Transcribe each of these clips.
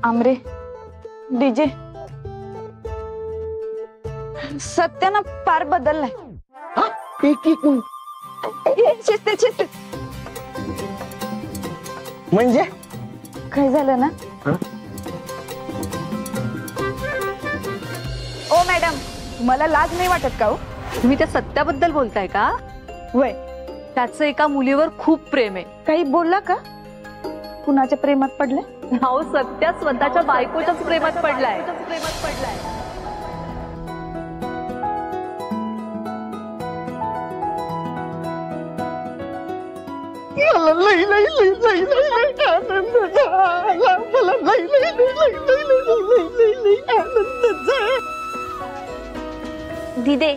Amre DJ सत्यानं फार बदललाय. शिस्तीत म्हणजे काय झालं ना? ओ मॅडम, मला लाज नाही वाटत का हो? तुम्ही त्या सत्याबद्दल बोलताय का? वय त्याचं एका मुलीवर खूप प्रेम आहे. काही बोलला का? कुणाच्या प्रेमात पडले? अहो सत्या स्वतःच्या बायकोच्याच प्रेमात पडलाय. मला लई लई लई लई लई आनंद झाला. मला लई लई लई लई लई लई लई लई आनंद झाला. दिदे,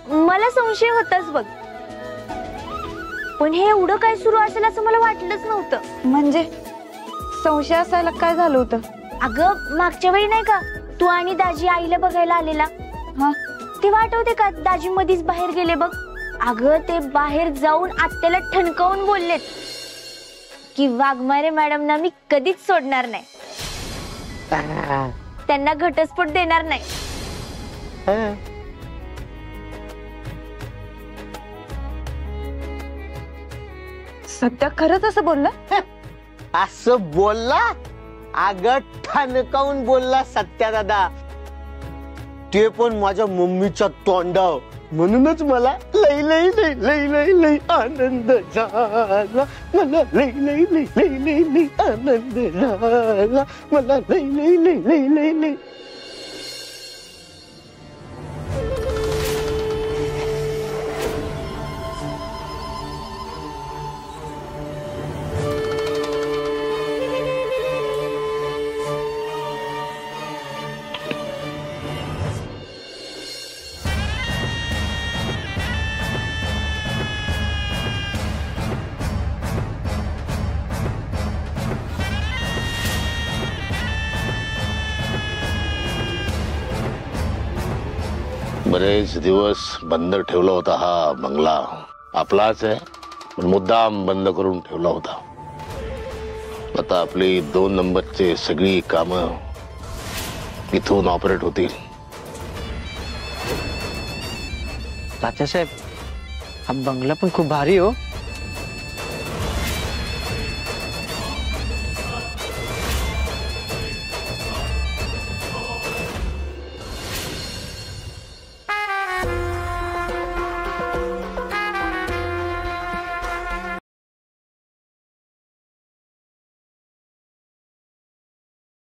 मला संशय होताच बघ, पण हे एवढं काय सुरू असेल असं मला वाटलंच नव्हतं. म्हणजे संशय असायला काय झालं होतं? अगं मागच्या वेळी नाही का तू आणि दाजी आईला बघायला आलेला, हा तेव्हा आठवते का दाजी मधीच बाहेर गेले बघ. अगं ते बाहेर जाऊन आत्याला ठणकावून बोललेत की वाघमारे मॅडमना मी कधीच सोडणार नाही, त्यांना घटस्फोट देणार नाही. सत्या खरंच असं बोलला? असं बोलला? अगं ठणकावून बोलला सत्या दादा, ते पण माझ्या मम्मीच्या तोंडाव. म्हणूनच मला लई लई लई लई लई लई आनंद झाला. मला लई लई लई लई लई लई आनंद झाला. मला लई लई लई लई लई लई. बरेच दिवस बंद ठेवला होता हा बंगला. आपलाच आहे पण मुद्दाम बंद करून ठेवला होता. आता आपली 2 नंबरचे सगळी कामं इथून ऑपरेट होतील. तात्यासाहेब, हा बंगला पण खूप भारी हो.